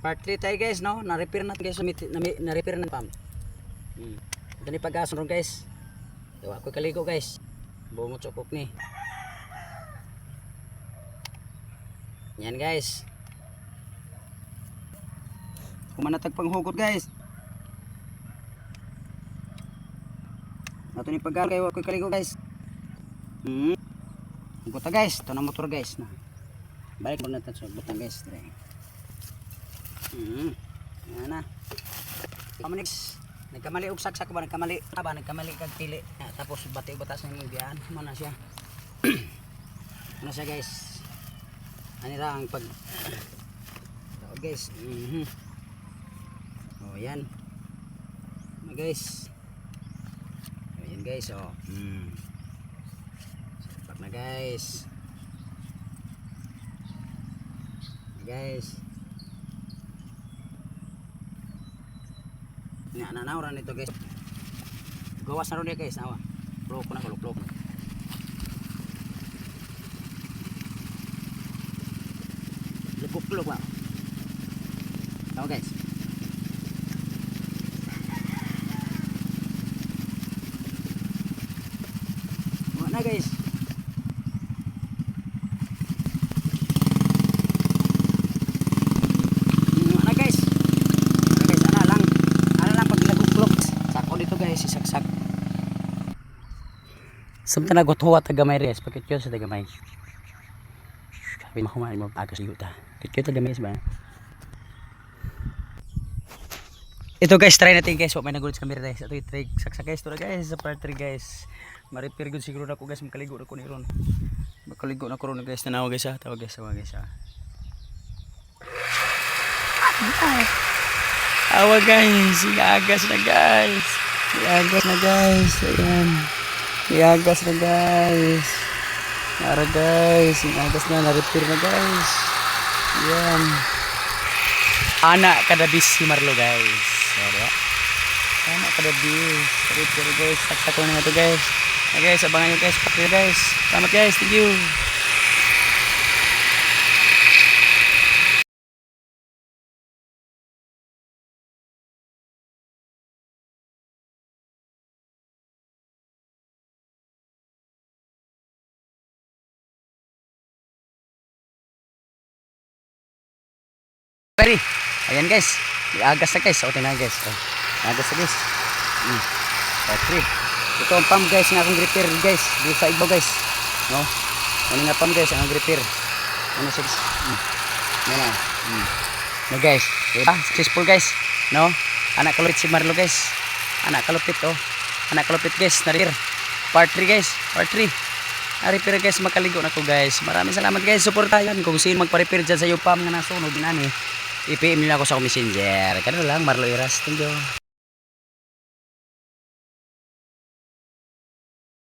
Part 3 tayo guys, no? Na-repair na guys, na-repair na pump. Ito ni pag-ason ron guys. Diba ako kaligo guys. Bungot sopok ni. Yan guys. Kumanatag panghugot guys. Ito ni pag-ason kayo ako kaligo guys. Hugot guys, ito na motor guys na. Balik mo natin sa butang guys. Yan na. Kamanix. Nagkamali og saksak ba, nagkamali kag pili. Tapos bati batas ng ibian, mana siya. Ano siya guys? Ani ra ang pag guys. Oh, yan. Ano guys? Ayan guys, oh. Sapat na guys. Guys. Nanauran nito guys. Gawas na ron dia guys, nawa. Plok na plok. Lupok ba? Tahu guys. Mana guys? Isaksak. Samtang nagwat-huwat tagamay res, pakit yun sa tagamay. Sabi mo kumain mo agas yuta. Pakit yun tagamay ba? Ito guys, try natin guys. May nagulit sa camera guys. Ito yung try saksak guys. Ito na guys, sa part 3 guys. Ma-repair good siguro na ko guys. Makaligo na ko ni ron. Makaligo na ko ron guys. Tanawa guys ha. Tawag guys. Awa guys. Iagas na guys. Iagas na guys. Ayan. Iagas na guys. Nara guys. Iagas na. Na-repair na guys. Ayan. Anak kadabis si Marlo guys. Ayan. Anak kadabis. Repair guys. Saksak ko na ito guys. Okay guys. Abangan nyo guys. Pakir guys. Selamat guys. Thank you. Ready. Ayan guys. Iagas na guys. O tingnan guys. Iagas na guys. Battery. Ito ang pump guys nga akong repair guys. Dito sa ibaw guys. No. Ano nga pump guys ang repair. Ano siya guys. Yan na. No guys. Diba? Successful guys. No. Anak kalupit si Marlo guys. Anak kalupit oh. Anak kalupit guys. Na-repair. Part 3 guys. Part 3. Na-repair guys. Makaligo na ko guys. Maraming salamat guys. Supportahan kung sino magpa-repair dyan sa iyo pump nga nasunog. I-PM nyo na ako sa messenger. Kano lang, Marlo Iras. Thank you.